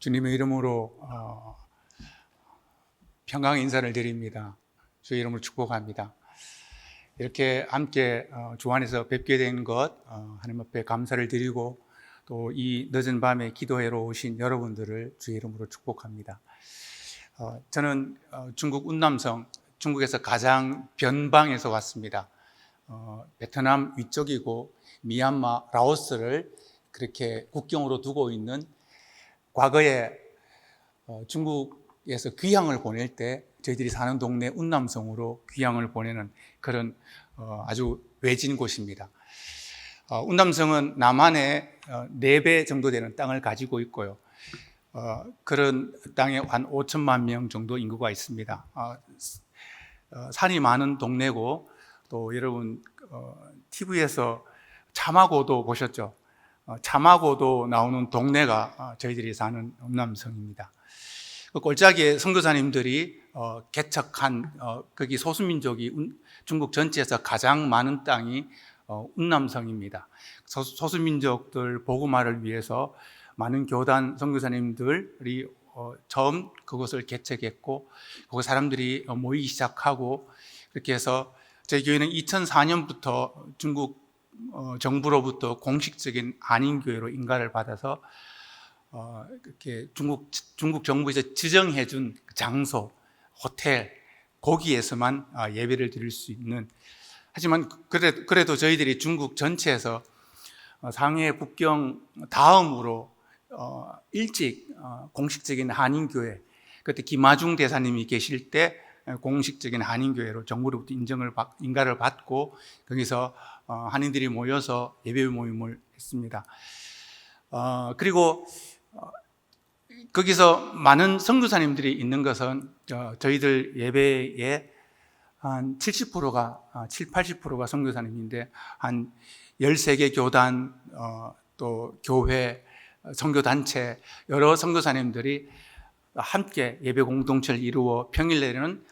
주님의 이름으로 평강 인사를 드립니다. 주의 이름으로 축복합니다. 이렇게 함께 주 안에서 뵙게 된 것 하나님 앞에 감사를 드리고 또 이 늦은 밤에 기도회로 오신 여러분들을 주의 이름으로 축복합니다. 저는 중국 운남성, 중국에서 가장 변방에서 왔습니다. 베트남 위쪽이고 미얀마, 라오스를 그렇게 국경으로 두고 있는, 과거에 중국에서 귀향을 보낼 때 저희들이 사는 동네 운남성으로 귀향을 보내는 그런 아주 외진 곳입니다. 운남성은 남한의 4배 정도 되는 땅을 가지고 있고요. 그런 땅에 한 5천만 명 정도 인구가 있습니다. 산이 많은 동네고, 또 여러분 TV에서 자마고도 보셨죠? 자마고도 나오는 동네가 저희들이 사는 운남성입니다. 그 골짜기에 선교사님들이 개척한 거기 소수민족이 중국 전체에서 가장 많은 땅이 운남성입니다. 소수민족들 복음화를 위해서 많은 교단 선교사님들이 처음 그것을 개척했고, 거기 사람들이 모이기 시작하고, 그렇게 해서 저희 교회는 2004년부터 중국 정부로부터 공식적인 한인교회로 인가를 받아서 이렇게 중국 정부에서 지정해준 장소, 호텔, 거기에서만 예배를 드릴 수 있는, 하지만 그래도 저희들이 중국 전체에서 상해 국경 다음으로 일찍 공식적인 한인교회, 그때 김하중 대사님이 계실 때 공식적인 한인교회로 정부로부터 인가를 받고 거기서 한인들이 모여서 예배 모임을 했습니다. 그리고 거기서 많은 선교사님들이 있는 것은 저희들 예배의 한 70%가 80%가 선교사님인데, 한 13개 교단, 또 교회, 선교단체, 여러 선교사님들이 함께 예배 공동체를 이루어 평일에는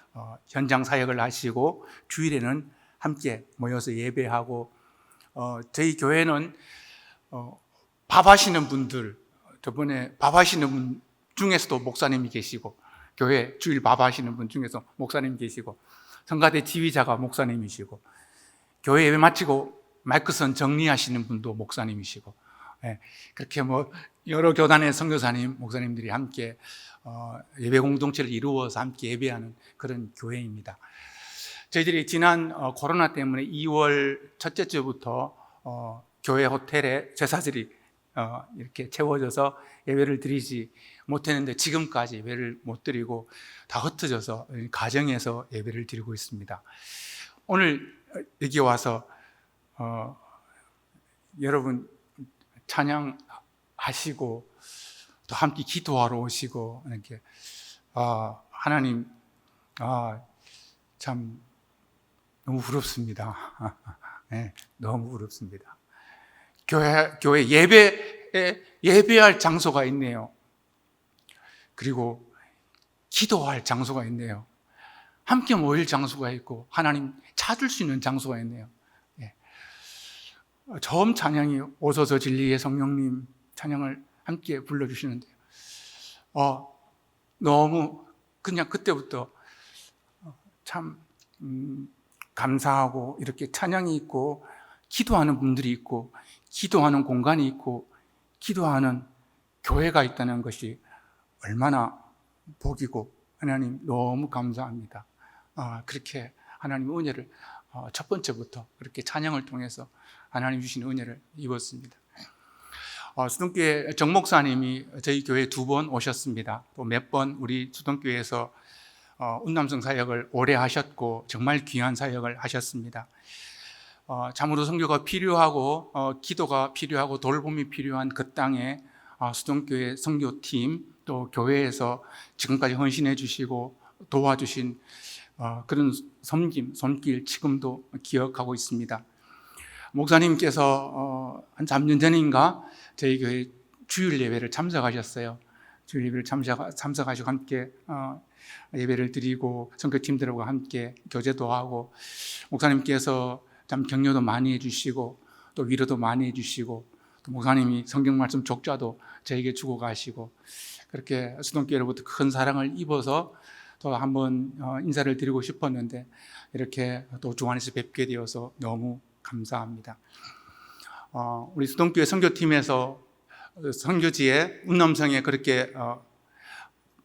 현장 사역을 하시고 주일에는 함께 모여서 예배하고, 저희 교회는 밥 하시는 분들, 저번에 밥 하시는 분 중에서도 목사님이 계시고, 교회 주일 밥 하시는 분 중에서 목사님 계시고, 성가대 지휘자가 목사님이시고, 교회 예배 마치고 마이크선 정리하시는 분도 목사님이시고, 그렇게 여러 교단의 선교사님, 목사님들이 함께 예배 공동체를 이루어서 함께 예배하는 그런 교회입니다. 저희들이 지난 코로나 때문에 2월 첫째 주부터 교회 호텔에 제사들이 이렇게 채워져서 예배를 드리지 못했는데, 지금까지 예배를 못 드리고 다 흩어져서 가정에서 예배를 드리고 있습니다. 오늘 여기 와서 여러분 찬양하시고 또 함께 기도하러 오시고, 이렇게 하나님 참 너무 부럽습니다. 네, 너무 부럽습니다. 교회 예배할 장소가 있네요. 그리고 기도할 장소가 있네요. 함께 모일 장소가 있고 하나님 찾을 수 있는 장소가 있네요. 처음 찬양이 오소서 진리의 성령님 찬양을 함께 불러주시는데요, 너무 그냥 그때부터 참 감사하고, 이렇게 찬양이 있고 기도하는 분들이 있고 기도하는 공간이 있고 기도하는 교회가 있다는 것이 얼마나 복이고, 하나님 너무 감사합니다. 그렇게 하나님 은혜를 첫 번째부터 그렇게 찬양을 통해서 하나님 주신 은혜를 입었습니다. 수동교회 정 목사님이 저희 교회에 2번 오셨습니다. 또 몇 번 우리 수동교회에서 운남성 사역을 오래 하셨고 정말 귀한 사역을 하셨습니다. 참으로 선교가 필요하고 기도가 필요하고 돌봄이 필요한 그 땅에 수동교회 선교팀 또 교회에서 지금까지 헌신해 주시고 도와주신 그런 섬김, 손길 지금도 기억하고 있습니다. 목사님께서 한 3년 전인가 저희 교회 주일 예배를 참석하셨어요. 주일 예배를 참석하시고 함께 예배를 드리고 선교팀들과 함께 교제도 하고, 목사님께서 참 격려도 많이 해주시고 또 위로도 많이 해주시고 또 목사님이 성경 말씀 족자도 저에게 주고 가시고 그렇게 수동교회로부터 큰 사랑을 입어서 또 한번 인사를 드리고 싶었는데 이렇게 또 주 안에서 뵙게 되어서 너무 감사합니다. 우리 수동교회 선교팀에서 선교지에 운남성에 그렇게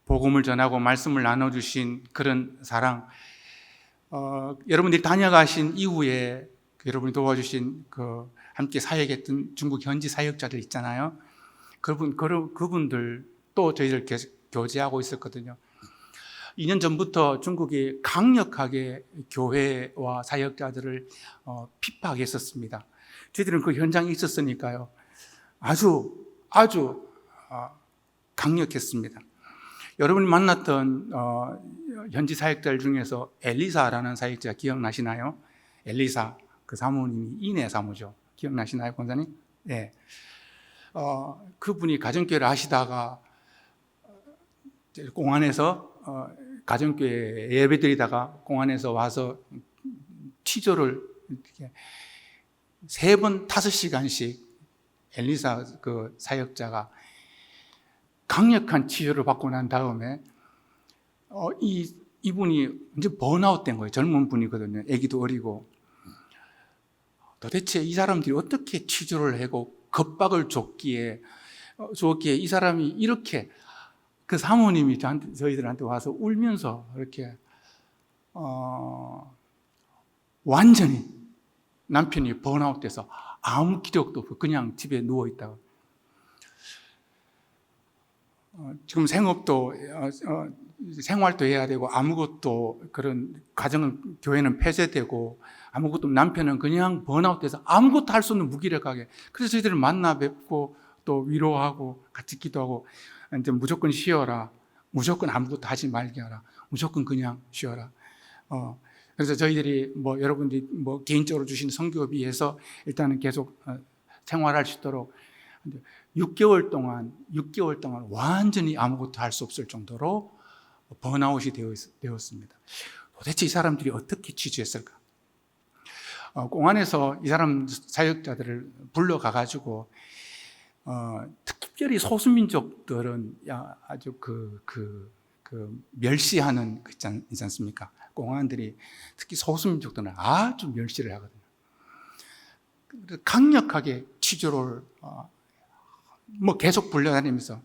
복음을 전하고 말씀을 나눠주신 그런 사랑, 여러분들이 다녀가신 이후에 여러분이 도와주신 함께 사역했던 중국 현지 사역자들 있잖아요. 그분들 또 저희들 교제하고 있었거든요. 2년 전부터 중국이 강력하게 교회와 사역자들을 핍박했었습니다. 저희들은 그 현장에 있었으니까요. 아주 강력했습니다. 여러분이 만났던 현지 사역자들 중에서 엘리사라는 사역자 기억나시나요? 엘리사, 그 사모님이 이내 사모죠. 기억나시나요, 권사님? 네. 그분이 가정교회를 하시다가 공안에서 가정교회 예배드리다가 공안에서 와서 치조를 이렇게 3번 5시간씩 엘리사 그 사역자가 강력한 치료를 받고 난 다음에 이분이 이제 번아웃 된 거예요. 젊은 분이거든요. 아기도 어리고. 도대체 이 사람들이 어떻게 치료를 하고 겁박을 줬기에 이 사람이 이렇게 그 사모님이 저희들한테 와서 울면서 이렇게 완전히 남편이 번아웃 돼서 아무 기력도 없고 그냥 집에 누워 있다가 지금 생업도 생활도 해야 되고 아무것도 그런 가정은 교회는 폐쇄되고 아무것도 남편은 그냥 번아웃 돼서 아무것도 할 수 없는 무기력하게 그래서 저희들을 만나 뵙고 또 위로하고 같이 기도하고 이제 무조건 쉬어라. 무조건 아무것도 하지 말게 하라. 무조건 그냥 쉬어라. 그래서 저희들이 여러분들이 개인적으로 주신 선교비에서 일단은 계속 생활할 수 있도록 6개월 동안 완전히 아무것도 할 수 없을 정도로 번아웃이 되었습니다. 도대체 이 사람들이 어떻게 취주했을까? 공안에서 이 사람 사역자들을 불러가가지고 특별히 소수민족들은 아주 멸시하는 거 있지 않습니까? 공안들이 특히 소수민족들은 아주 멸시를 하거든요. 강력하게 치조를 계속 불려다니면서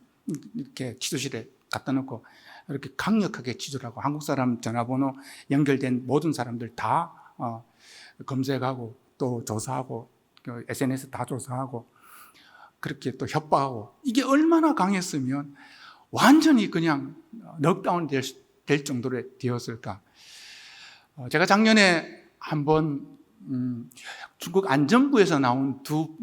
이렇게 치조실에 갖다 놓고 이렇게 강력하게 치조를 하고 한국 사람 전화번호 연결된 모든 사람들 다 검색하고 또 조사하고 SNS 다 조사하고 그렇게 또 협박하고 이게 얼마나 강했으면 완전히 그냥 넉다운 될 정도로 되었을까. 제가 작년에 한번 중국 안전부에서 나온 두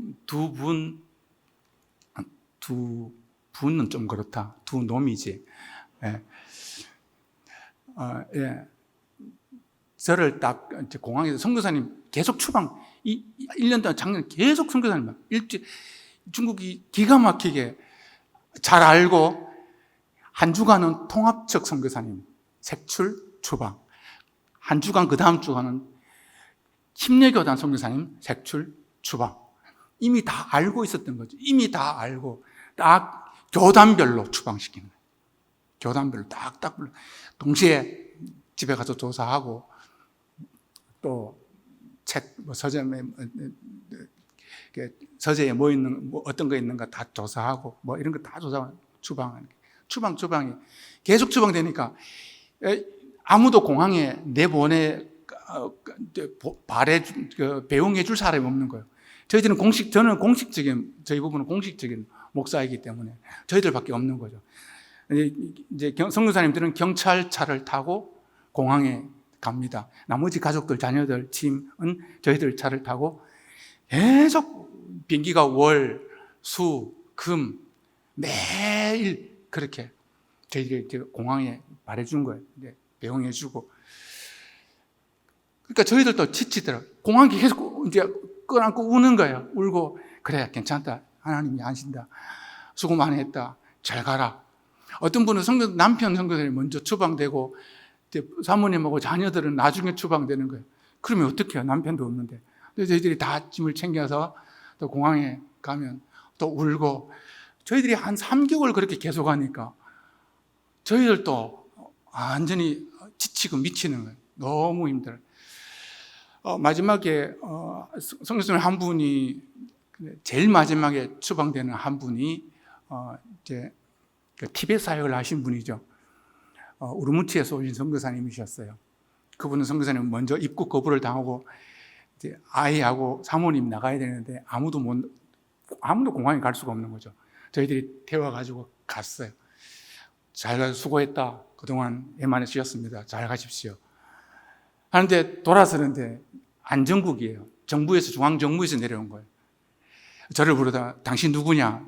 분은 좀 그렇다. 두 놈이지. 예. 예. 저를 딱 공항에서 선교사님 계속 추방 1년 동안 작년 계속 선교사님 중국이 기가 막히게 잘 알고 한 주간은 통합적 선교사님 색출 추방 한 주간 그 다음 주간은 침례교단 선교사님 색출 추방 이미 다 알고 있었던 거죠. 이미 다 알고 딱 교단별로 추방시키는 거예요. 교단별로 딱딱 불러 동시에 집에 가서 조사하고 또 책 서재에 어떤 거 있는가 다 조사하고 이런 거 다 조사하고 추방이 계속 추방되니까 아무도 공항에 배웅해 줄 사람이 없는 거예요. 저는 저희 부부는 공식적인 목사이기 때문에 저희들밖에 없는 거죠. 이제 선교사님들은 경찰차를 타고 공항에 갑니다. 나머지 가족들, 자녀들, 팀은 저희들 차를 타고 계속 비행기가 월, 수, 금 매일 그렇게 저희들이 공항에 말해준 거예요. 배웅해주고. 그러니까 저희들도 지치더라고요. 공항에 계속 이제 끌어안고 우는 거예요. 울고 그래 괜찮다. 하나님이 아신다. 수고 많이 했다. 잘 가라. 어떤 분은 남편 선교사님이 먼저 추방되고 사모님하고 자녀들은 나중에 추방되는 거예요. 그러면 어떻게 해요? 남편도 없는데. 그래서 저희들이 다 짐을 챙겨서 또 공항에 가면 또 울고 저희들이 한 3개월 그렇게 계속하니까 저희들도 완전히 지치고 미치는 거예요. 너무 힘들어요. 마지막에 성교수님 한 분이 제일 마지막에 추방되는 한 분이 이제 티베트 사역을 하신 분이죠. 우르무치에서 오신 선교사님이셨어요. 그분은 선교사님 먼저 입국 거부를 당하고 이제 아이하고 사모님 나가야 되는데 아무도 공항에 갈 수가 없는 거죠. 저희들이 태워가지고 갔어요. 잘 가서 수고했다. 그동안 애 많이 쉬었습니다. 잘 가십시오. 하는데 돌아서는데 안정국이에요. 정부에서, 중앙정부에서 내려온 거예요. 저를 부르다 당신 누구냐?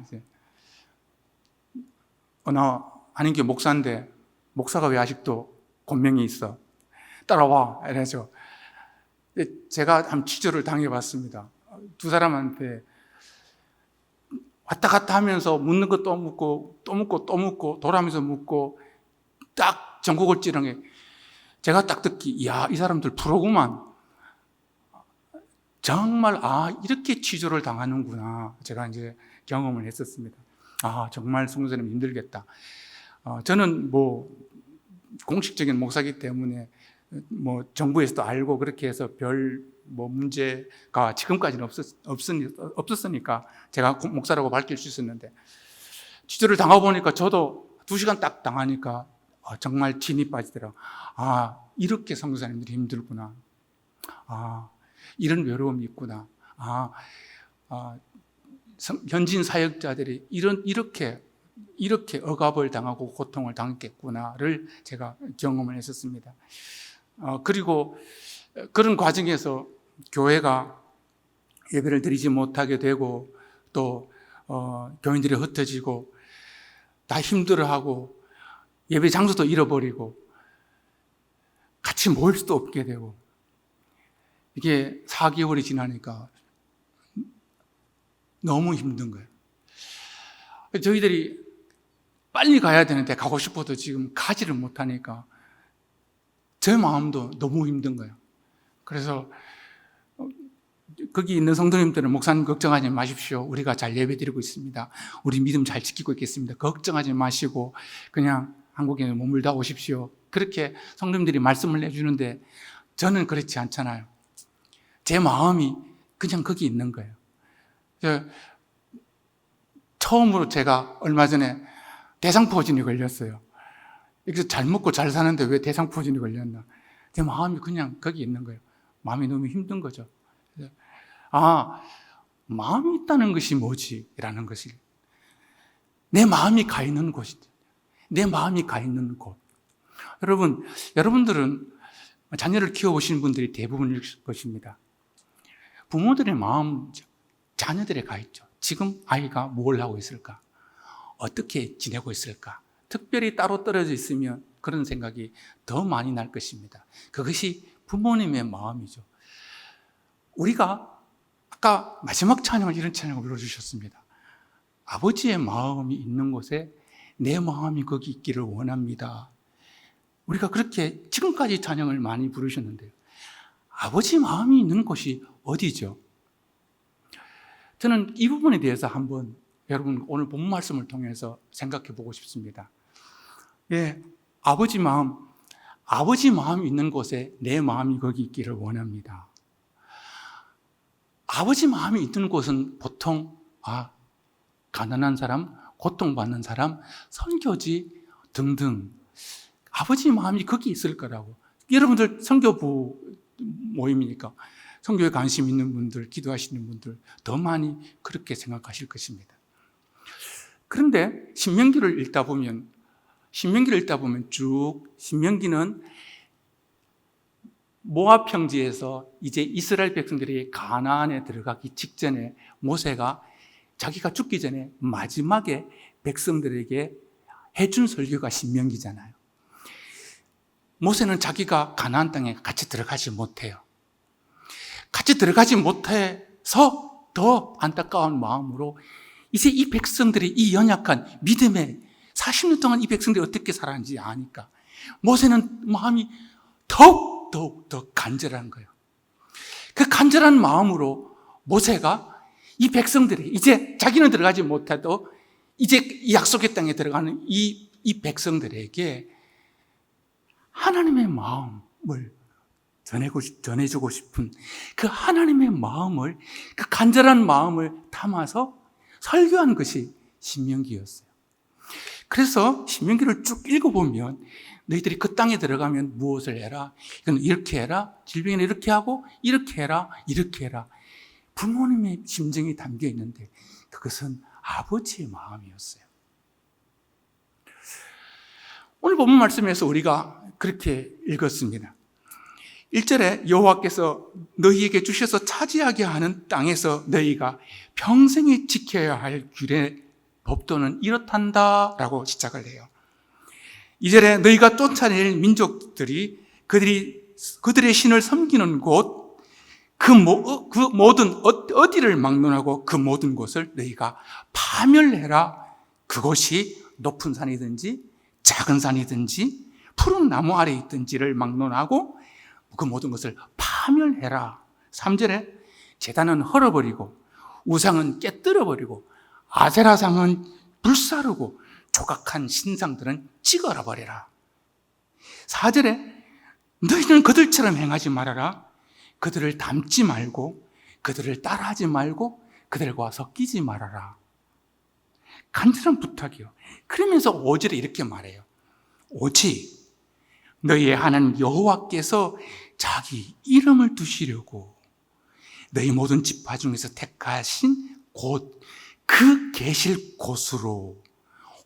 나 안인교 목사인데 목사가 왜 아직도 권명이 있어? 따라와. 이래서 제가 한 취조를 당해봤습니다. 두 사람한테 왔다 갔다 하면서 묻는 거 또 묻고 또 묻고 또 묻고 돌아오면서 묻고 딱 전국을 찌른 게 제가 딱 듣기 이야 이 사람들 프로구만. 정말 이렇게 취조를 당하는구나 제가 이제 경험을 했었습니다. 정말 선교사님 힘들겠다. 저는 공식적인 목사기 때문에 정부에서도 알고 그렇게 해서 별 문제가 지금까지는 없었으니까 제가 목사라고 밝힐 수 있었는데 취조를 당하고 보니까 저도 2시간 딱 당하니까 정말 진이 빠지더라고요. 이렇게 선교사님들이 힘들구나. 이런 외로움이 있구나. 현진 사역자들이 이렇게 억압을 당하고 고통을 당했겠구나를 제가 경험을 했었습니다. 그리고 그런 과정에서 교회가 예배를 드리지 못하게 되고 또 교인들이 흩어지고 다 힘들어하고 예배 장소도 잃어버리고 같이 모일 수도 없게 되고 이게 4개월이 지나니까 너무 힘든 거예요. 저희들이 빨리 가야 되는데 가고 싶어도 지금 가지를 못하니까 제 마음도 너무 힘든 거예요. 그래서 거기 있는 성도님들은 목사님 걱정하지 마십시오. 우리가 잘 예배드리고 있습니다. 우리 믿음 잘 지키고 있겠습니다. 걱정하지 마시고 그냥 한국에 머물다 오십시오. 그렇게 성도님들이 말씀을 해주는데 저는 그렇지 않잖아요. 제 마음이 그냥 거기 있는 거예요. 처음으로 제가 얼마 전에 대상포진이 걸렸어요. 이렇게 잘 먹고 잘 사는데 왜 대상포진이 걸렸나? 제 마음이 그냥 거기 있는 거예요. 마음이 너무 힘든 거죠. 마음이 있다는 것이 뭐지? 라는 것이 내 마음이 가 있는 곳이죠. 내 마음이 가 있는 곳. 여러분들은 자녀를 키워보신 분들이 대부분일 것입니다. 부모들의 마음, 자녀들에 가 있죠. 지금 아이가 뭘 하고 있을까? 어떻게 지내고 있을까? 특별히 따로 떨어져 있으면 그런 생각이 더 많이 날 것입니다. 그것이 부모님의 마음이죠. 우리가 아까 마지막 찬양을 이런 찬양을 불러주셨습니다. 아버지의 마음이 있는 곳에 내 마음이 거기 있기를 원합니다. 우리가 그렇게 지금까지 찬양을 많이 부르셨는데요. 아버지 마음이 있는 곳이 어디죠? 저는 이 부분에 대해서 한번 여러분 오늘 본 말씀을 통해서 생각해 보고 싶습니다. 아버지 마음이 있는 곳에 내 마음이 거기 있기를 원합니다. 아버지 마음이 있는 곳은 보통 가난한 사람, 고통받는 사람, 선교지 등등 아버지 마음이 거기 있을 거라고. 여러분들 선교부 모임이니까 선교에 관심 있는 분들, 기도하시는 분들 더 많이 그렇게 생각하실 것입니다. 그런데 신명기를 읽다 보면 쭉 신명기는 모압 평지에서 이제 이스라엘 백성들이 가나안에 들어가기 직전에 모세가 자기가 죽기 전에 마지막에 백성들에게 해준 설교가 신명기잖아요. 모세는 자기가 가나안 땅에 같이 들어가지 못해요. 같이 들어가지 못해서 더 안타까운 마음으로 이제 이 백성들이 이 연약한 믿음에 40년 동안 이 백성들이 어떻게 살았는지 아니까 모세는 마음이 더욱 더 간절한 거예요. 그 간절한 마음으로 모세가 이 백성들이 이제 자기는 들어가지 못해도 이제 이 약속의 땅에 들어가는 이 백성들에게 하나님의 마음을 전해주고 싶은 그 하나님의 마음을, 그 간절한 마음을 담아서 설교한 것이 신명기였어요. 그래서 신명기를 쭉 읽어보면 너희들이 그 땅에 들어가면 무엇을 해라, 이건 이렇게 해라, 질병에는 이렇게 하고 이렇게 해라, 이렇게 해라, 부모님의 심정이 담겨 있는데 그것은 아버지의 마음이었어요. 오늘 본문 말씀에서 우리가 그렇게 읽었습니다. 1절에 여호와께서 너희에게 주셔서 차지하게 하는 땅에서 너희가 평생에 지켜야 할 규례, 법도는 이렇단다 라고 시작을 해요. 2절에 너희가 쫓아낼 민족들이 그들의 신을 섬기는 곳, 그 모든 어디를 막론하고 그 모든 곳을 너희가 파멸해라. 그곳이 높은 산이든지 작은 산이든지 푸른 나무 아래 있든지를 막론하고 그 모든 것을 파멸해라. 3절에 제단은 헐어버리고 우상은 깨뜨려버리고 아세라상은 불사르고 조각한 신상들은 찌그러 버려라. 4절에 너희는 그들처럼 행하지 말아라. 그들을 닮지 말고 그들을 따라하지 말고 그들과 섞이지 말아라. 간절한 부탁이요. 그러면서 5절에 이렇게 말해요. 오직 너희의 하나님 여호와께서 자기 이름을 두시려고 너희 모든 지파 중에서 택하신 곳, 그 계실 곳으로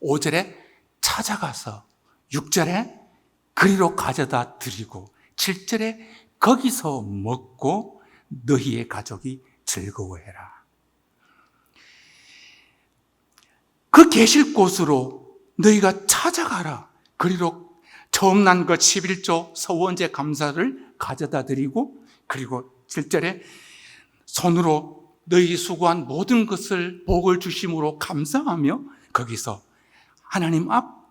5절에 찾아가서 6절에 그리로 가져다 드리고 7절에 거기서 먹고 너희의 가족이 즐거워해라. 그 계실 곳으로 너희가 찾아가라. 그리로 처음 난 것 11조 서원제 감사를 가져다 드리고 그리고 7절에 손으로 너희 수고한 모든 것을 복을 주심으로 감사하며 거기서 하나님 앞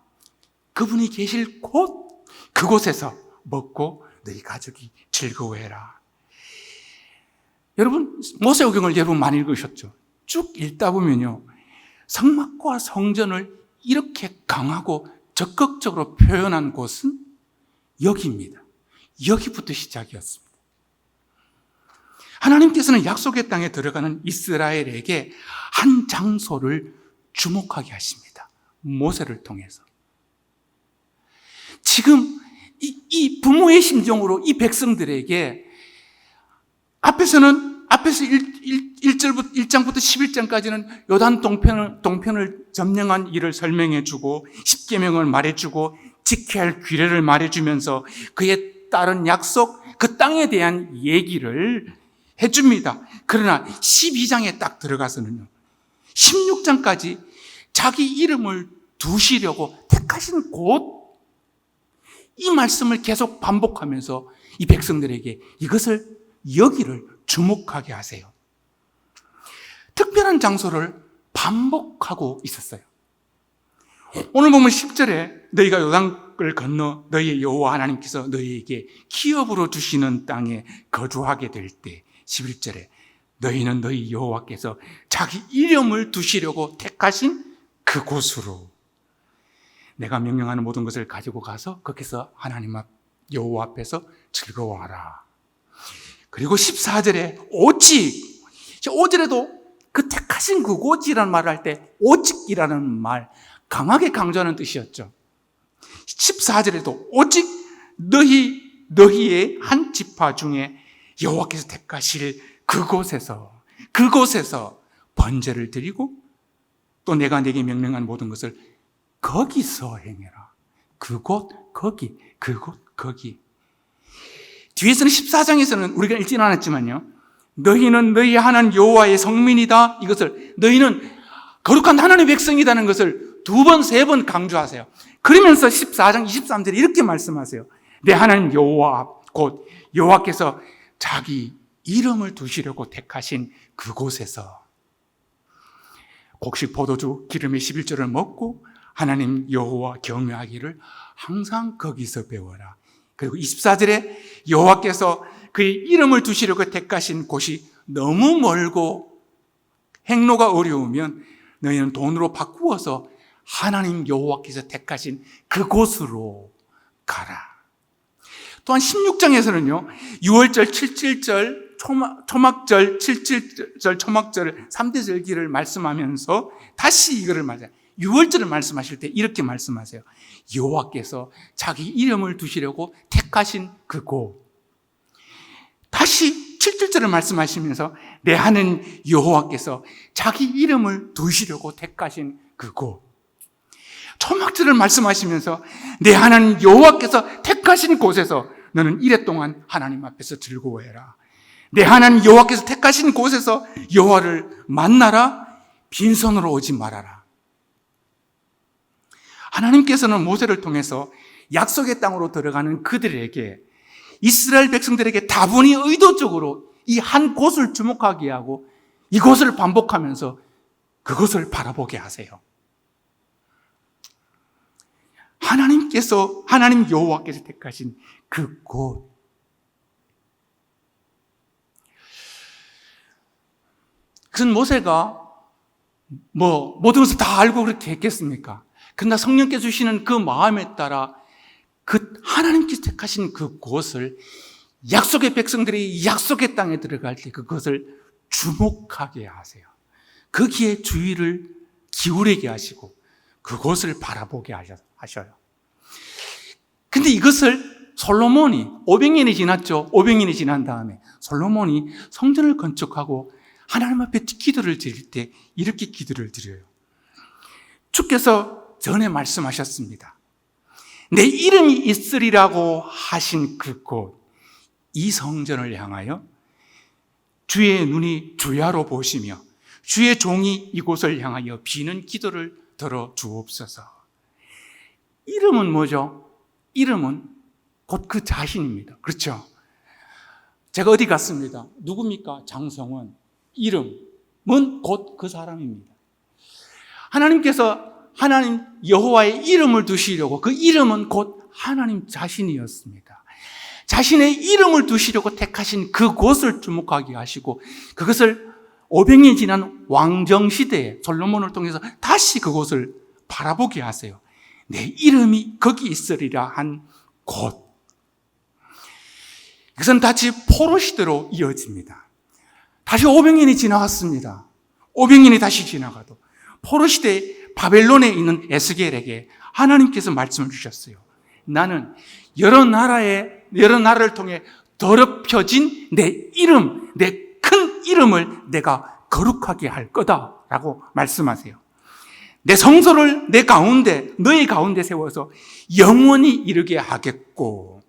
그분이 계실 곳 그곳에서 먹고 너희 가족이 즐거워해라. 여러분 모세오경을 여러분 많이 읽으셨죠? 쭉 읽다 보면요 성막과 성전을 이렇게 강하고 적극적으로 표현한 곳은 여기입니다. 여기부터 시작이었습니다. 하나님께서는 약속의 땅에 들어가는 이스라엘에게 한 장소를 주목하게 하십니다. 모세를 통해서. 지금 이 부모의 심정으로 이 백성들에게 앞에서 1장부터 11장까지는 요단 동편을 점령한 일을 설명해 주고 10계명을 말해 주고 지켜야 할 규례를 말해 주면서 그에 따른 약속, 그 땅에 대한 얘기를 해 줍니다. 그러나 12장에 딱 들어가서는요 16장까지 자기 이름을 두시려고 택하신 곳, 이 말씀을 계속 반복하면서 이 백성들에게 여기를 주목하게 하세요. 특별한 장소를 반복하고 있었어요. 오늘 보면 10절에 너희가 요단을 건너 너희의 여호와 하나님께서 너희에게 기업으로 주시는 땅에 거주하게 될 때 11절에 너희는 너희 여호와께서 자기 이름을 두시려고 택하신 그곳으로 내가 명령하는 모든 것을 가지고 가서 거기서 하나님 앞 여호와 앞에서 즐거워하라. 그리고 14절에 오직, 5절에도 그 택하신 그곳이라는 말을 할 때 오직이라는 말 강하게 강조하는 뜻이었죠. 14절에도 오직 너희의 한 지파 중에 여호와께서 택하실 그곳에서 번제를 드리고 또 내가 내게 명령한 모든 것을 거기서 행해라. 그곳 거기. 뒤에서는 14장에서는 우리가 읽지는 않았지만요 너희는 너희 하나님 여호와의 성민이다, 이것을 너희는 거룩한 하나님의 백성이라는 것을 2번, 3번 강조하세요. 그러면서 14장 23절에 이렇게 말씀하세요. 내 하나님 여호와 곧 여호와께서 자기 이름을 두시려고 택하신 그곳에서 곡식 포도주 기름의 11절을 먹고 하나님 여호와 경외하기를 항상 거기서 배워라. 그리고 24절에 여호와께서 그의 이름을 두시려고 택하신 곳이 너무 멀고 행로가 어려우면 너희는 돈으로 바꾸어서 하나님 여호와께서 택하신 그곳으로 가라. 또한 16장에서는요, 6월절, 77절, 초막절, 77절, 초막절, 3대 절기를 말씀하면서 다시 이거를 맞아요. 6월절을 말씀하실 때 이렇게 말씀하세요. 여호와께서 자기 이름을 두시려고 택하신 그곳. 다시 7절을 말씀하시면서 내 하는 여호와께서 자기 이름을 두시려고 택하신 그곳. 초막절을 말씀하시면서 내 하나님 여호와께서 택하신 곳에서 너는 이래 동안 하나님 앞에서 즐거워해라. 내 하나님 여호와께서 택하신 곳에서 여호와를 만나라. 빈손으로 오지 말아라. 하나님께서는 모세를 통해서 약속의 땅으로 들어가는 그들에게, 이스라엘 백성들에게 다분히 의도적으로 이 한 곳을 주목하게 하고 이곳을 반복하면서 그것을 바라보게 하세요. 하나님 여호와께서 택하신 그곳. 그것은 모세가 모든 것을 다 알고 그렇게 했겠습니까? 그러나 성령께서 주시는 그 마음에 따라 그 하나님께서 택하신 그곳을 약속의 백성들이 약속의 땅에 들어갈 때 그것을 주목하게 하세요. 거기에 주의를 기울이게 하시고 그곳을 바라보게 하셔요. 근데 이것을 솔로몬이 500년이 지났죠. 500년이 지난 다음에 솔로몬이 성전을 건축하고 하나님 앞에 기도를 드릴 때 이렇게 기도를 드려요. 주께서 전에 말씀하셨습니다. 내 이름이 있으리라고 하신 그곳, 이 성전을 향하여 주의 눈이 주야로 보시며 주의 종이 이곳을 향하여 비는 기도를 들어 주옵소서. 이름은 뭐죠? 이름은 곧 그 자신입니다. 그렇죠? 제가 어디 갔습니다. 누굽니까? 장성원. 이름은 곧 그 사람입니다. 하나님께서 하나님 여호와의 이름을 두시려고, 그 이름은 곧 하나님 자신이었습니다. 자신의 이름을 두시려고 택하신 그곳을 주목하게 하시고 그것을 500년 지난 왕정시대에 솔로몬을 통해서 다시 그곳을 바라보게 하세요. 내 이름이 거기 있으리라 한 곳. 이것은 다시 포로 시대로 이어집니다. 다시 500년이 지나갔습니다. 500년이 다시 지나가도 포로 시대 바벨론에 있는 에스겔에게 하나님께서 말씀을 주셨어요. 나는 여러 나라를 통해 더럽혀진 내 이름, 내 큰 이름을 내가 거룩하게 할 거다라고 말씀하세요. 내 성소를 너희 가운데 세워서 영원히 이르게 하겠고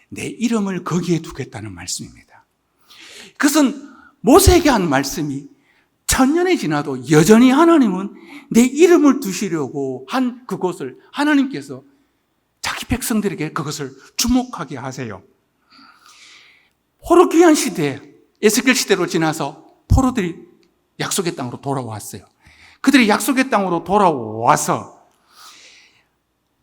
내 이름을 거기에 두겠다는 말씀입니다. 그것은 모세에게 한 말씀이 1000년이 지나도 여전히 하나님은 내 이름을 두시려고 한 그곳을 하나님께서 자기 백성들에게 그것을 주목하게 하세요. 포로 귀환 시대, 에스겔 시대로 지나서 포로들이 약속의 땅으로 돌아왔어요. 그들이 약속의 땅으로 돌아와서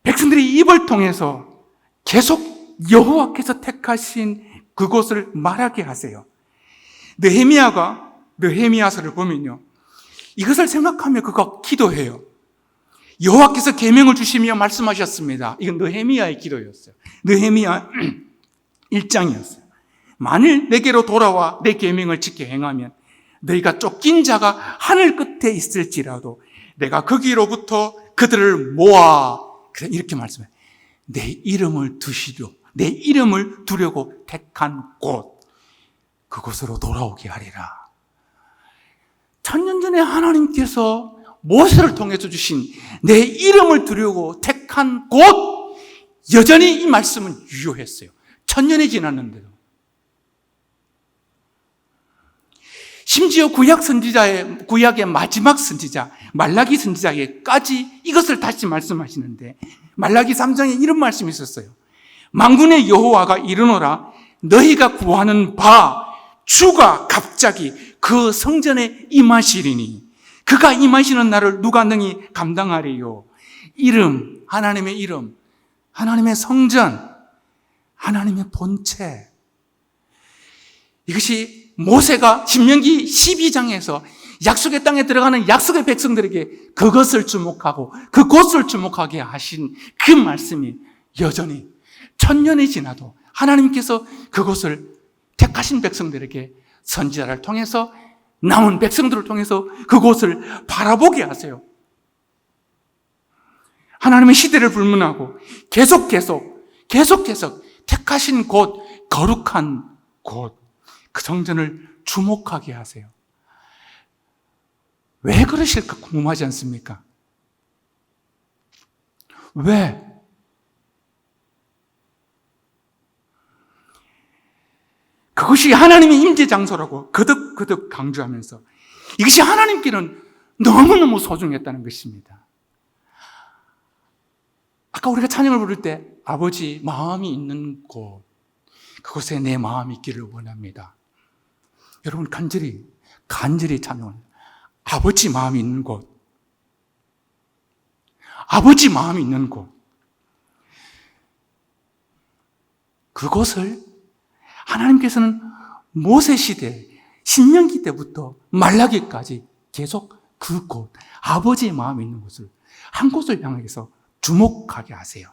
백성들이 입을 통해서 계속 여호와께서 택하신 그곳을 말하게 하세요. 느헤미야서를 보면요, 이것을 생각하며 그가 기도해요. 여호와께서 계명을 주시며 말씀하셨습니다. 이건 느헤미야의 기도였어요. 느헤미야 1장이었어요. 만일 내게로 돌아와 내 계명을 지켜 행하면 너희가 쫓긴 자가 하늘 끝에 있을지라도 내가 거기로부터 그들을 모아, 이렇게 말씀해요. 내 이름을 두려고 택한 곳, 그곳으로 돌아오게 하리라. 1000년 전에 하나님께서 모세를 통해서 주신 내 이름을 두려고 택한 곳, 여전히 이 말씀은 유효했어요. 1000년이 지났는데도. 심지어 구약의 마지막 선지자 말라기 선지자에게까지 이것을 다시 말씀하시는데, 말라기 3장에 이런 말씀이 있었어요. 만군의 여호와가 이르노라, 너희가 구하는 바 주가 갑자기 그 성전에 임하시리니 그가 임하시는 날을 누가 능히 감당하리요. 이름, 하나님의 이름, 하나님의 성전, 하나님의 본체. 이것이 모세가 신명기 12장에서 약속의 땅에 들어가는 약속의 백성들에게 그것을 주목하고 그곳을 주목하게 하신 그 말씀이 여전히 천년이 지나도 하나님께서 그곳을 택하신 백성들에게 선지자를 통해서 남은 백성들을 통해서 그곳을 바라보게 하세요. 하나님의 시대를 불문하고 계속해서 택하신 곳, 거룩한 곳, 그 성전을 주목하게 하세요. 왜 그러실까 궁금하지 않습니까? 왜? 그것이 하나님의 임재 장소라고 거듭 강조하면서 이것이 하나님께는 너무너무 소중했다는 것입니다. 아까 우리가 찬양을 부를 때 아버지 마음이 있는 곳, 그곳에 내 마음이 있기를 원합니다. 여러분 간절히 찬양을 아버지 마음이 있는 곳, 아버지 마음이 있는 곳, 그곳을 하나님께서는 모세 시대, 신명기 때부터 말라기까지 계속 그곳, 아버지의 마음이 있는 곳을 한 곳을 향해서 주목하게 하세요.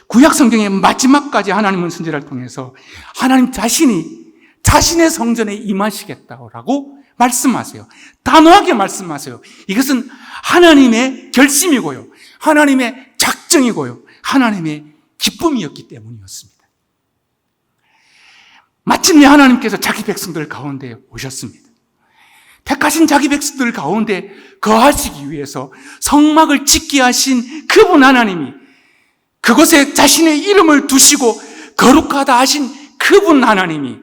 구약 성경의 마지막까지 하나님은 선지자를 통해서 하나님 자신이 자신의 성전에 임하시겠다고 말씀하세요. 단호하게 말씀하세요. 이것은 하나님의 결심이고요, 하나님의 작정이고요, 하나님의 기쁨이었기 때문이었습니다. 마침내 하나님께서 자기 백성들 가운데 오셨습니다. 택하신 자기 백성들 가운데 거하시기 위해서 성막을 짓게 하신 그분 하나님이, 그곳에 자신의 이름을 두시고 거룩하다 하신 그분 하나님이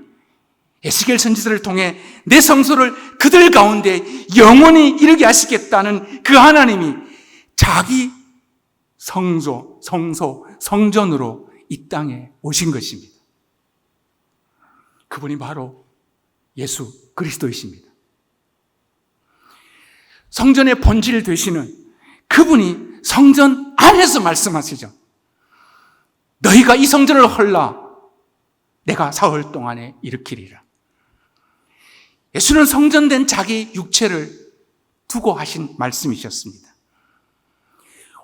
에스겔 선지자를 통해 내 성소를 그들 가운데 영원히 이루게 하시겠다는 그 하나님이 자기 성소, 성전으로 이 땅에 오신 것입니다. 그분이 바로 예수 그리스도이십니다. 성전의 본질 되시는 그분이 성전 안에서 말씀하시죠. 너희가 이 성전을 헐라 내가 사흘 동안에 일으키리라. 예수는 성전된 자기 육체를 두고 하신 말씀이셨습니다.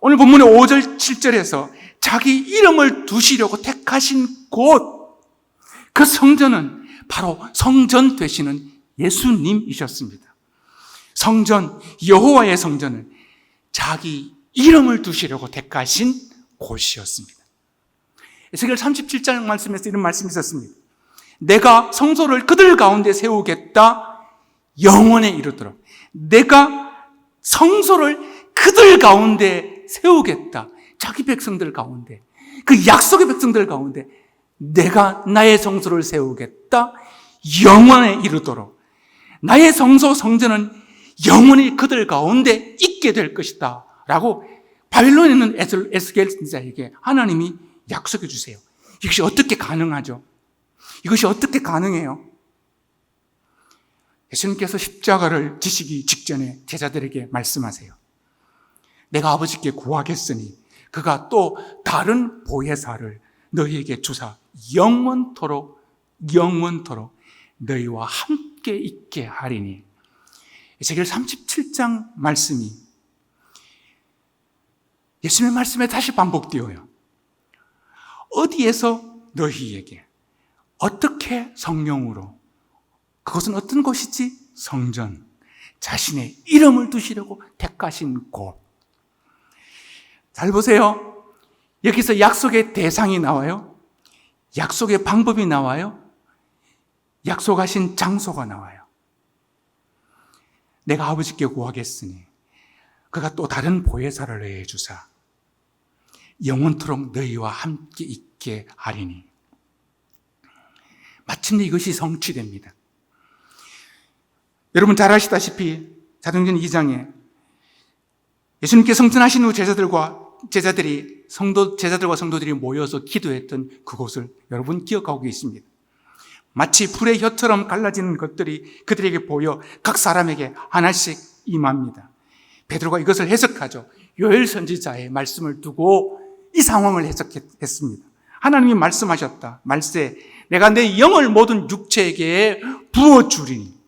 오늘 본문의 5절 7절에서 자기 이름을 두시려고 택하신 곳, 그 성전은 바로 성전 되시는 예수님이셨습니다. 성전, 여호와의 성전은 자기 이름을 두시려고 택하신 곳이었습니다. 에스겔 37장 말씀에서 이런 말씀이 있었습니다. 내가 성소를 그들 가운데 세우겠다, 영원에 이르도록. 내가 성소를 그들 가운데 세우겠다. 자기 백성들 가운데, 그 약속의 백성들 가운데 내가 나의 성소를 세우겠다, 영원에 이르도록. 나의 성소 성전은 영원히 그들 가운데 있게 될 것이다 라고 바빌론에 있는 에스겔 선지자에게 하나님이 약속해 주세요. 이것이 어떻게 가능하죠? 이것이 어떻게 가능해요? 예수님께서 십자가를 지시기 직전에 제자들에게 말씀하세요. 내가 아버지께 구하겠으니 그가 또 다른 보혜사를 너희에게 주사 영원토록 너희와 함께 있게 하리니. 에스겔 37장 말씀이 예수님의 말씀에 다시 반복되어요. 어디에서 너희에게 어떻게 성령으로, 그것은 어떤 곳이지? 성전, 자신의 이름을 두시려고 택하신 곳. 잘 보세요. 여기서 약속의 대상이 나와요. 약속의 방법이 나와요. 약속하신 장소가 나와요. 내가 아버지께 구하겠으니 그가 또 다른 보혜사를 너희에게 주사 영원토록 너희와 함께 있게 하리니. 마침내 이것이 성취됩니다. 여러분 잘 아시다시피 사도행전 2장에 예수님께 성전하신 후 제자들과 성도들이 모여서 기도했던 그곳을 여러분 기억하고 계십니다. 마치 불의 혀처럼 갈라지는 것들이 그들에게 보여 각 사람에게 하나씩 임합니다. 베드로가 이것을 해석하죠. 요엘 선지자의 말씀을 두고 이 상황을 해석했습니다. 하나님이 말씀하셨다. 말세 내가 내 영을 모든 육체에게 부어주리니.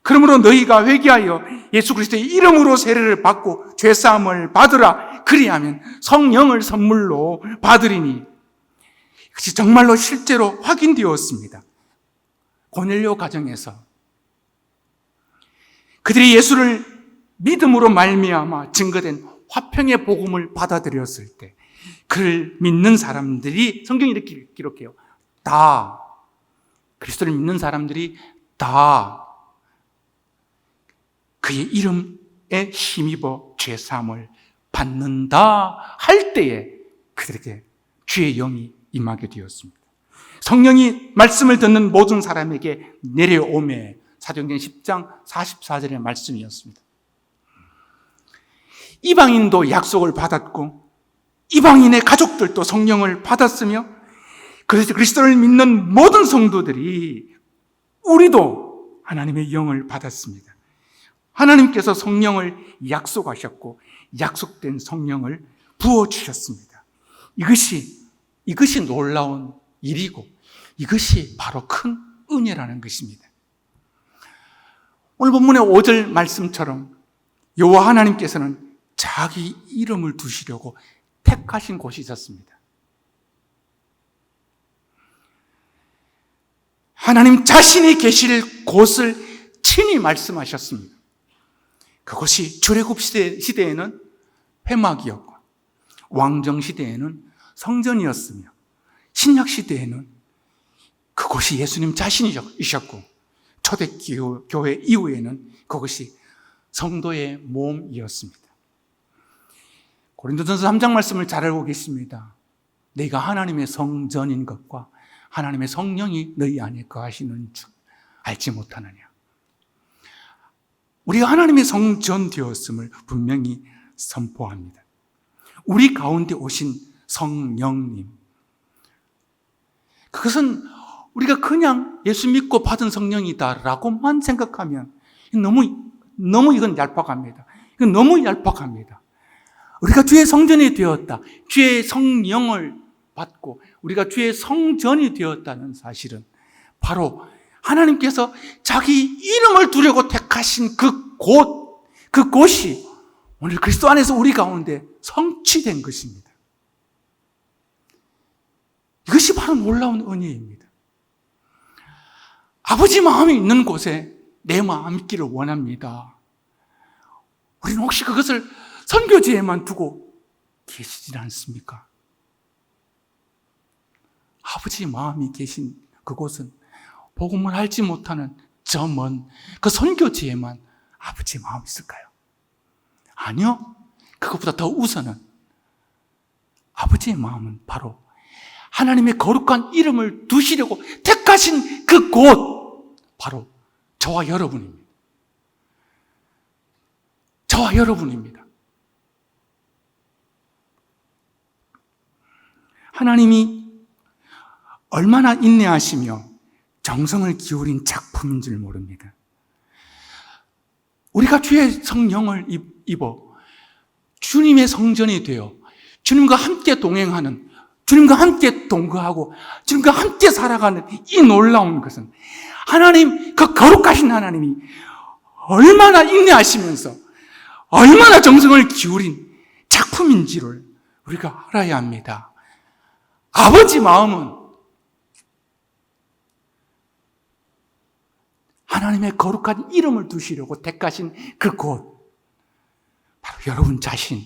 그러므로 너희가 회개하여 예수 그리스도의 이름으로 세례를 받고 죄사함을 받으라. 그리하면 성령을 선물로 받으리니. 그것이 정말로 실제로 확인되었습니다. 고넬료 가정에서 그들이 예수를 믿음으로 말미암아 증거된 화평의 복음을 받아들였을 때 그를 믿는 사람들이, 성경이 이렇게 기록해요. 다, 그리스도를 믿는 사람들이 다 그의 이름에 힘입어 죄사함을 받는다 할 때에 그들에게 주의 영이 임하게 되었습니다. 성령이 말씀을 듣는 모든 사람에게 내려오매, 사도행전 10장 44절의 말씀이었습니다. 이방인도 약속을 받았고 이방인의 가족들도 성령을 받았으며, 그래서 그리스도를 믿는 모든 성도들이, 우리도 하나님의 영을 받았습니다. 하나님께서 성령을 약속하셨고 약속된 성령을 부어주셨습니다. 이것이 놀라운 일이고 이것이 바로 큰 은혜라는 것입니다. 오늘 본문의 5절 말씀처럼 여호와 하나님께서는 자기 이름을 두시려고 택하신 곳이 있었습니다. 하나님 자신이 계실 곳을 친히 말씀하셨습니다. 그것이 출애굽 시대에는 회막이었고 왕정 시대에는 성전이었으며 신약 시대에는 그곳이 예수님 자신이셨고 초대교회 이후에는 그것이 성도의 몸이었습니다. 고린도전서 3장 말씀을 잘 알고 계십니다. 내가 하나님의 성전인 것과 하나님의 성령이 너희 안에 거하시는 줄 알지 못하느냐. 우리가 하나님의 성전 되었음을 분명히 선포합니다. 우리 가운데 오신 성령님, 그것은 우리가 그냥 예수 믿고 받은 성령이다라고만 생각하면 너무 이건 얄팍합니다. 이건 너무 얄팍합니다. 우리가 주의 성전이 되었다, 주의 성령을 받고 우리가 주의 성전이 되었다는 사실은 바로 하나님께서 자기 이름을 두려고 택하신 그곳이 오늘 그리스도 안에서 우리 가운데 성취된 것입니다. 이것이 바로 놀라운 은혜입니다. 아버지 마음이 있는 곳에 내 마음이 있기를 원합니다. 우리는 혹시 그것을 선교지에만 두고 계시지 않습니까? 아버지 마음이 계신 그곳은 복음을 알지 못하는 저 먼 그 선교지에만 아버지 마음이 있을까요? 아니요. 그것보다 더 우선은 아버지의 마음은 바로 하나님의 거룩한 이름을 두시려고 택하신 그곳, 바로 저와 여러분입니다. 저와 여러분입니다. 하나님이 얼마나 인내하시며 정성을 기울인 작품인 줄 모릅니다. 우리가 주의 성령을 입어 주님의 성전이 되어 주님과 함께 동행하는, 주님과 함께 동거하고 주님과 함께 살아가는 이 놀라운 것은 하나님, 그 거룩하신 하나님이 얼마나 인내하시면서 얼마나 정성을 기울인 작품인지를 우리가 알아야 합니다. 아버지 마음은 하나님의 거룩한 이름을 두시려고 택하신 그곳, 바로 여러분 자신,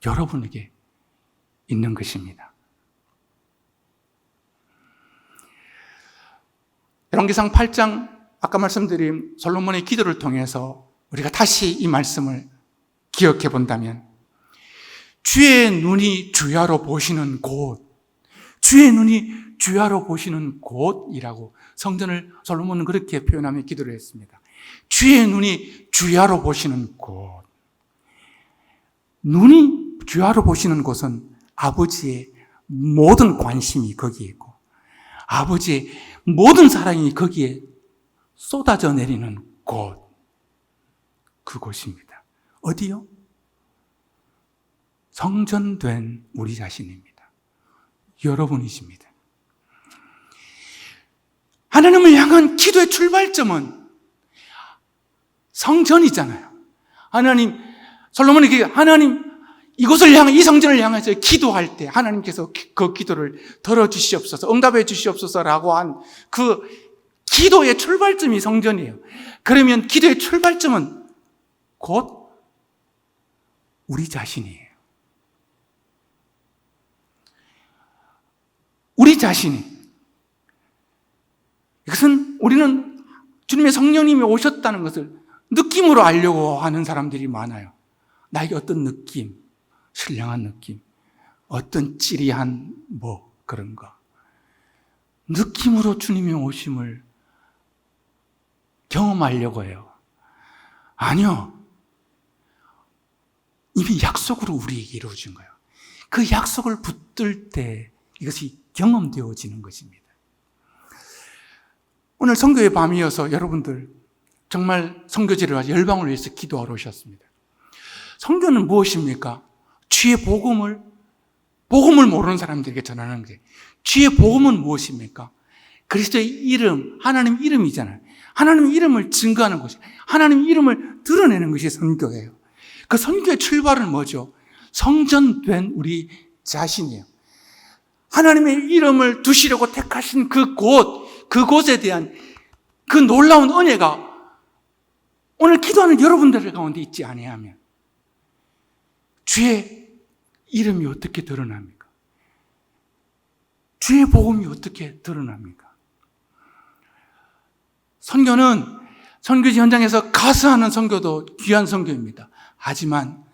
여러분에게 있는 것입니다. 열왕기상 8장, 아까 말씀드린 솔로몬의 기도를 통해서 우리가 다시 이 말씀을 기억해 본다면, 주의 눈이 주야로 보시는 곳, 주의 눈이 주야로 보시는 곳이라고 성전을 솔로몬은 그렇게 표현하며 기도를 했습니다. 주의 눈이 주야로 보시는 곳. 눈이 주야로 보시는 곳은 아버지의 모든 관심이 거기에 있고 아버지의 모든 사랑이 거기에 쏟아져 내리는 곳, 그곳입니다. 어디요? 성전된 우리 자신입니다. 여러분이십니다. 하나님을 향한 기도의 출발점은 성전이잖아요. 하나님, 솔로몬이 하나님 이곳을 향해, 이 성전을 향해서 기도할 때 하나님께서 그 기도를 들어주시옵소서, 응답해 주시옵소서라고 한 그 기도의 출발점이 성전이에요. 그러면 기도의 출발점은 곧 우리 자신이에요. 우리 자신이. 이것은 우리는 주님의 성령님이 오셨다는 것을 느낌으로 알려고 하는 사람들이 많아요. 나에게 어떤 느낌, 신령한 느낌, 어떤 찌리한 그런 거. 느낌으로 주님의 오심을 경험하려고 해요. 아니요. 이미 약속으로 우리에게 이루어진 거예요. 그 약속을 붙들 때 이것이 경험되어지는 것입니다. 오늘 선교의 밤이어서 여러분들 정말 선교지를 가서 열방을 위해서 기도하러 오셨습니다. 선교는 무엇입니까? 주의 복음을 모르는 사람들에게 전하는 게, 주의 복음은 무엇입니까? 그리스도의 이름, 하나님 이름이잖아요. 하나님 이름을 증거하는 것이, 하나님 이름을 드러내는 것이 선교예요. 그 선교의 출발은 뭐죠? 성전된 우리 자신이에요. 하나님의 이름을 두시려고 택하신 그곳에 대한 그 놀라운 은혜가 오늘 기도하는 여러분들 가운데 있지 아니하면 주의 이름이 어떻게 드러납니까? 주의 복음이 어떻게 드러납니까? 선교는 선교지 현장에서 가서 하는 선교도 귀한 선교입니다. 하지만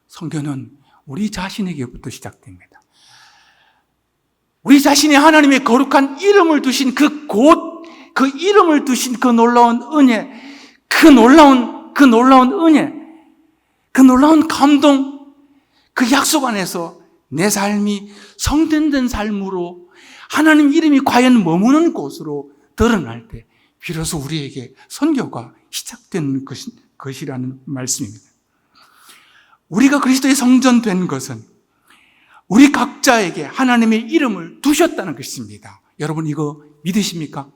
선교는 우리 자신에게부터 시작됩니다. 우리 자신이 하나님의 거룩한 이름을 두신 그 이름을 두신 그 놀라운 은혜, 그 놀라운 은혜, 그 놀라운 감동, 그 약속 안에서 내 삶이 성전된 삶으로 하나님 이름이 과연 머무는 곳으로 드러날 때 비로소 우리에게 선교가 시작되는 것이라는 말씀입니다. 우리가 그리스도의 성전된 것은 우리 각자에게 하나님의 이름을 두셨다는 것입니다. 여러분 이거 믿으십니까?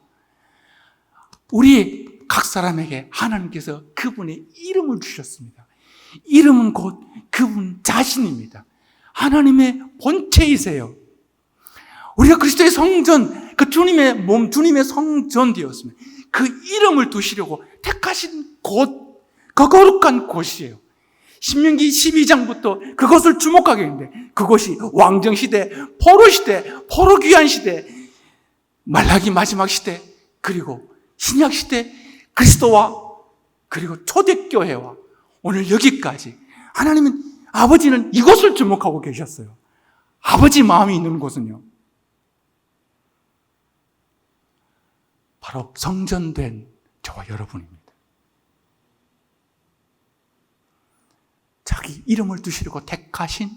우리 각 사람에게 하나님께서 그분의 이름을 주셨습니다. 이름은 곧 그분 자신입니다. 하나님의 본체이세요. 우리가 그리스도의 성전, 그 주님의 몸, 주님의 성전 되었습니다. 그 이름을 두시려고 택하신 곳, 그 거룩한 곳이에요. 신명기 12장부터 그것을 주목하게 했는데 그것이 왕정시대, 포로시대, 포로귀환시대, 말라기 마지막 시대, 그리고 신약시대, 그리스도와 그리고 초대교회와 오늘 여기까지 하나님은, 아버지는 이것을 주목하고 계셨어요. 아버지 마음이 있는 곳은요, 바로 성전된 저와 여러분입니다. 자기 이름을 두시려고 택하신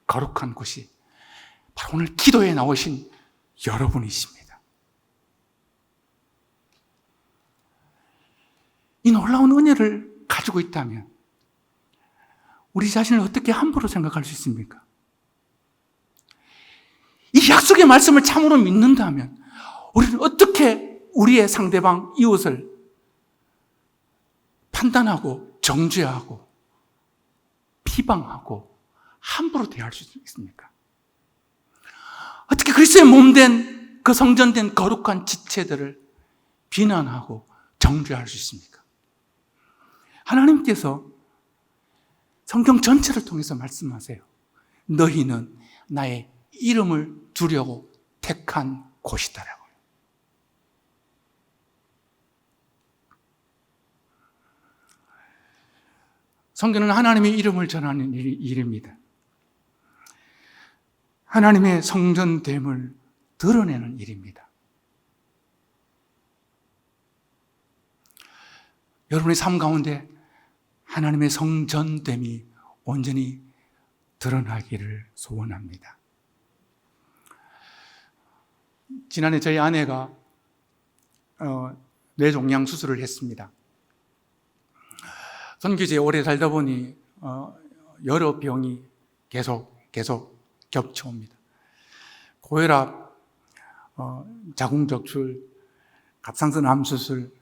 거룩한 곳이 바로 오늘 기도에 나오신 여러분이십니다. 이 놀라운 은혜를 가지고 있다면 우리 자신을 어떻게 함부로 생각할 수 있습니까? 이 약속의 말씀을 참으로 믿는다면 우리는 어떻게 우리의 상대방, 이웃을 판단하고 정죄하고 비방하고 함부로 대할 수 있습니까? 어떻게 그리스도의 몸된 그 성전된 거룩한 지체들을 비난하고 정죄할 수 있습니까? 하나님께서 성경 전체를 통해서 말씀하세요. 너희는 나의 이름을 두려고 택한 곳이다라고요. 성경은 하나님의 이름을 전하는 일입니다. 하나님의 성전됨을 드러내는 일입니다. 여러분의 삶 가운데 하나님의 성전됨이 온전히 드러나기를 소원합니다. 지난해 저희 아내가 뇌종양 수술을 했습니다. 선교지에 오래 살다 보니 여러 병이 계속 겹쳐옵니다. 고혈압, 자궁적출, 갑상선 암 수술,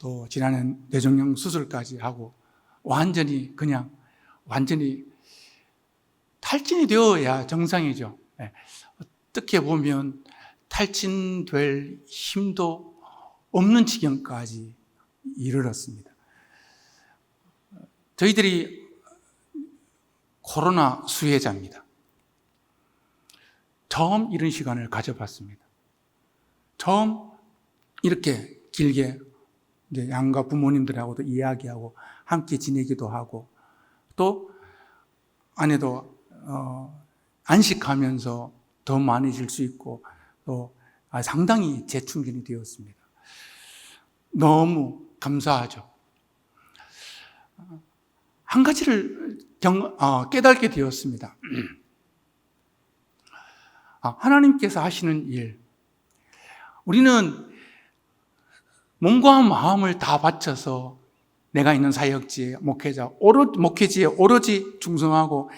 또 지난해 뇌종양 수술까지 하고 완전히 탈진이 되어야 정상이죠. 어떻게 보면 탈진될 힘도 없는 지경까지 이르렀습니다. 저희들이 코로나 수혜자입니다. 처음 이런 시간을 가져봤습니다. 처음 이렇게 길게 이제 양가 부모님들하고도 이야기하고 함께 지내기도 하고 또 아내도 안식하면서 더 많아질 수 있고 또 상당히 재충전이 되었습니다. 너무 감사하죠. 한 가지를 깨닫게 되었습니다. 하나님께서 하시는 일, 우리는 몸과 마음을 다 바쳐서 내가 있는 사역지에 목회지에 오로지 충성하고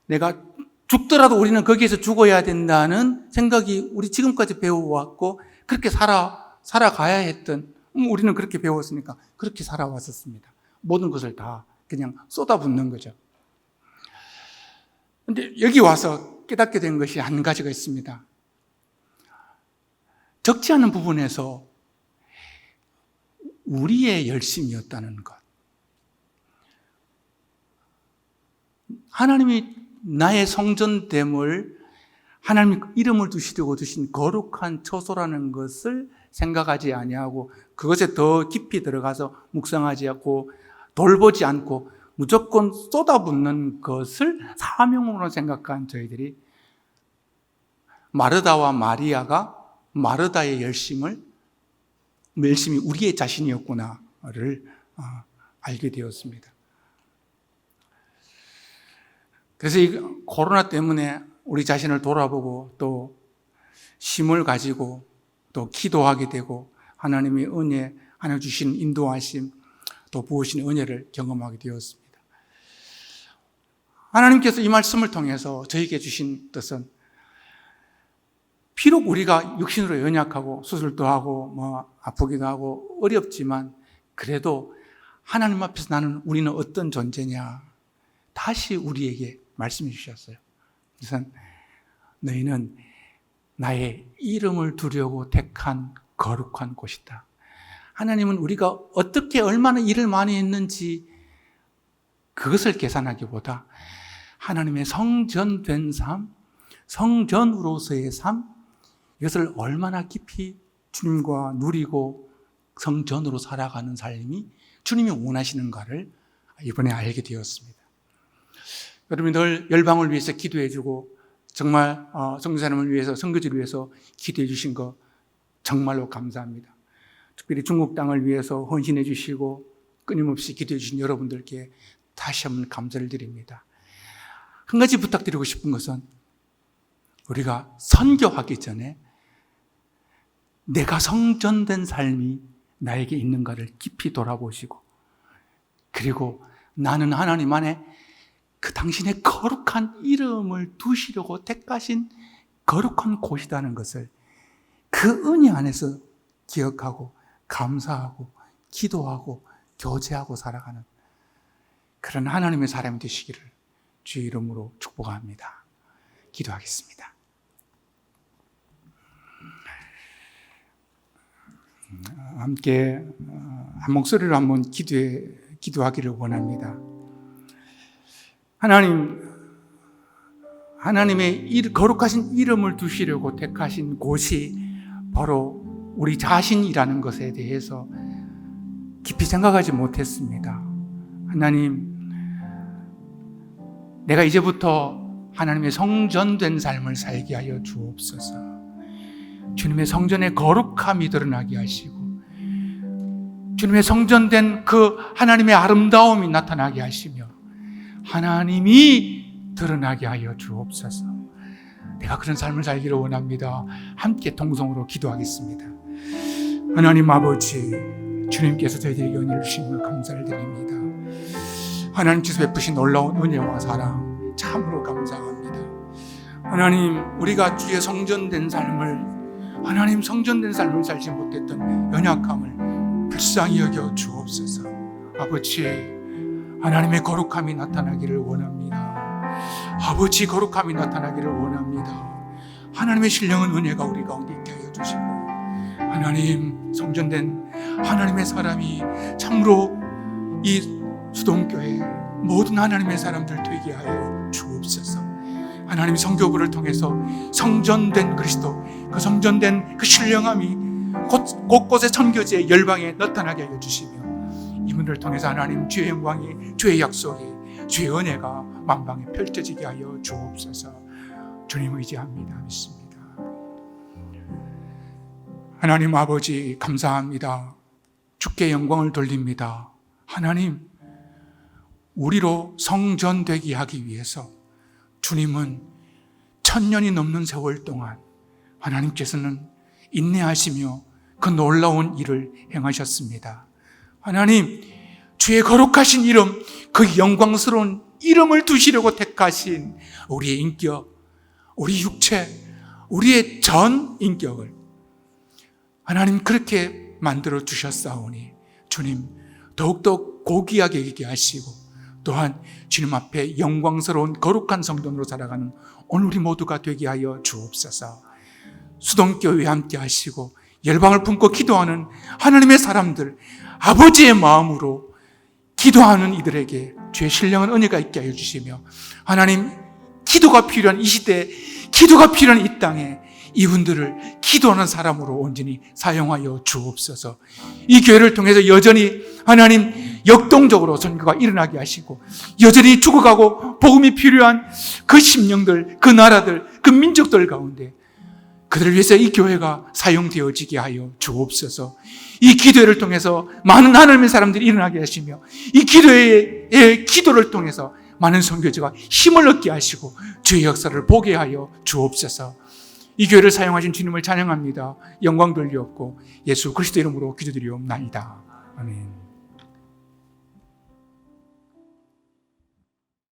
내가 죽더라도 우리는 거기에서 죽어야 된다는 생각이 우리 지금까지 배워왔고 그렇게 살아가야 했던 우리는 그렇게 배웠으니까 그렇게 살아왔었습니다. 모든 것을 다 그냥 쏟아붓는 거죠. 그런데 여기 와서 깨닫게 된 것이 한 가지가 있습니다. 적지 않은 부분에서 우리의 열심이었다는 것. 하나님이 나의 성전됨을 하나님이 이름을 두시려고 두신 거룩한 처소라는 것을 생각하지 아니하고 그것에 더 깊이 들어가서 묵상하지 않고 돌보지 않고 무조건 쏟아붓는 것을 사명으로 생각한 저희들이 마르다와 마리아가 마르다의 열심이 우리의 자신이었구나를 알게 되었습니다. 그래서 이 코로나 때문에 우리 자신을 돌아보고 또 힘을 가지고 또 기도하게 되고 하나님의 은혜, 하나님 주신 인도하심, 또 부으신 은혜를 경험하게 되었습니다. 하나님께서 이 말씀을 통해서 저에게 주신 뜻은 비록 우리가 육신으로 연약하고 수술도 하고 아프기도 하고 어렵지만 그래도 하나님 앞에서 우리는 어떤 존재냐 다시 우리에게 말씀해 주셨어요. 우선 너희는 나의 이름을 두려고 택한 거룩한 곳이다. 하나님은 우리가 어떻게 얼마나 일을 많이 했는지 그것을 계산하기보다 하나님의 성전된 삶, 성전으로서의 삶, 이것을 얼마나 깊이 주님과 누리고 성전으로 살아가는 삶이 주님이 원하시는가를 이번에 알게 되었습니다. 여러분이 늘 열방을 위해서 기도해주고 정말 선교사님을 위해서, 선교지를 위해서 기도해 주신 거 정말로 감사합니다. 특별히 중국 땅을 위해서 헌신해 주시고 끊임없이 기도해 주신 여러분들께 다시 한번 감사를 드립니다. 한 가지 부탁드리고 싶은 것은 우리가 선교하기 전에 내가 성전된 삶이 나에게 있는가를 깊이 돌아보시고 그리고 나는 하나님 안에 그 당신의 거룩한 이름을 두시려고 택하신 거룩한 곳이라는 것을 그 은혜 안에서 기억하고 감사하고 기도하고 교제하고 살아가는 그런 하나님의 사람이 되시기를 주의 이름으로 축복합니다. 기도하겠습니다. 함께 한 목소리로 한번 기도하기를 원합니다. 하나님의 거룩하신 이름을 두시려고 택하신 곳이 바로 우리 자신이라는 것에 대해서 깊이 생각하지 못했습니다. 하나님, 내가 이제부터 하나님의 성전된 삶을 살게 하여 주옵소서. 주님의 성전의 거룩함이 드러나게 하시고 주님의 성전된 그 하나님의 아름다움이 나타나게 하시며 하나님이 드러나게 하여 주옵소서. 내가 그런 삶을 살기를 원합니다. 함께 통성으로 기도하겠습니다. 하나님 아버지, 주님께서 저희들에게 은혜를 주신 걸 감사를 드립니다. 하나님께서 베푸신 놀라운 은혜와 사랑 참으로 감사합니다. 하나님, 우리가 주의 성전된 삶을, 하나님 성전된 삶을 살지 못했던 연약함을 불쌍히 여겨 주옵소서. 아버지, 하나님의 거룩함이 나타나기를 원합니다. 아버지, 거룩함이 나타나기를 원합니다. 하나님의 신령한 은혜가 우리 가운데 있게 하여 주시고, 하나님, 성전된 하나님의 사람이 참으로 이 수동교회 모든 하나님의 사람들 되게 하여 주옵소서. 하나님, 성교부를 통해서 성전된 그리스도, 그 성전된 그 신령함이 곳곳의 선교지의 열방에 나타나게 하여 주시며, 이분들을 통해서 하나님 주의 영광이, 주의 약속이, 주의 은혜가 만방에 펼쳐지게 하여 주옵소서. 주님 의지합니다. 믿습니다. 하나님 아버지, 감사합니다. 주께 영광을 돌립니다. 하나님, 우리로 성전되게 하기 위해서 주님은 1000년이 넘는 세월 동안 하나님께서는 인내하시며 그 놀라운 일을 행하셨습니다. 하나님, 주의 거룩하신 이름, 그 영광스러운 이름을 두시려고 택하신 우리의 인격, 우리 육체, 우리의 전 인격을 하나님 그렇게 만들어 주셨사오니 주님 더욱더 고귀하게 여기게 하시고, 또한 주님 앞에 영광스러운 거룩한 성전으로 살아가는 오늘 우리 모두가 되게 하여 주옵소서. 수동교회에 함께 하시고 열방을 품고 기도하는 하나님의 사람들, 아버지의 마음으로 기도하는 이들에게 주의 신령한 은혜가 있게 하여 주시며, 하나님, 기도가 필요한 이 시대에, 기도가 필요한 이 땅에 이분들을 기도하는 사람으로 온전히 사용하여 주옵소서. 이 교회를 통해서 여전히 하나님 역동적으로 선교가 일어나게 하시고, 여전히 죽어가고 복음이 필요한 그 심령들, 그 나라들, 그 민족들 가운데 그들을 위해서 이 교회가 사용되어지게 하여 주옵소서. 이 기도회를 통해서 많은 하나님의 사람들이 일어나게 하시며, 이 기도회의 기도를 통해서 많은 선교지가 힘을 얻게 하시고 주의 역사를 보게 하여 주옵소서. 이 교회를 사용하신 주님을 찬양합니다. 영광 돌리옵고 예수 그리스도 이름으로 기도드리옵나이다. 아멘.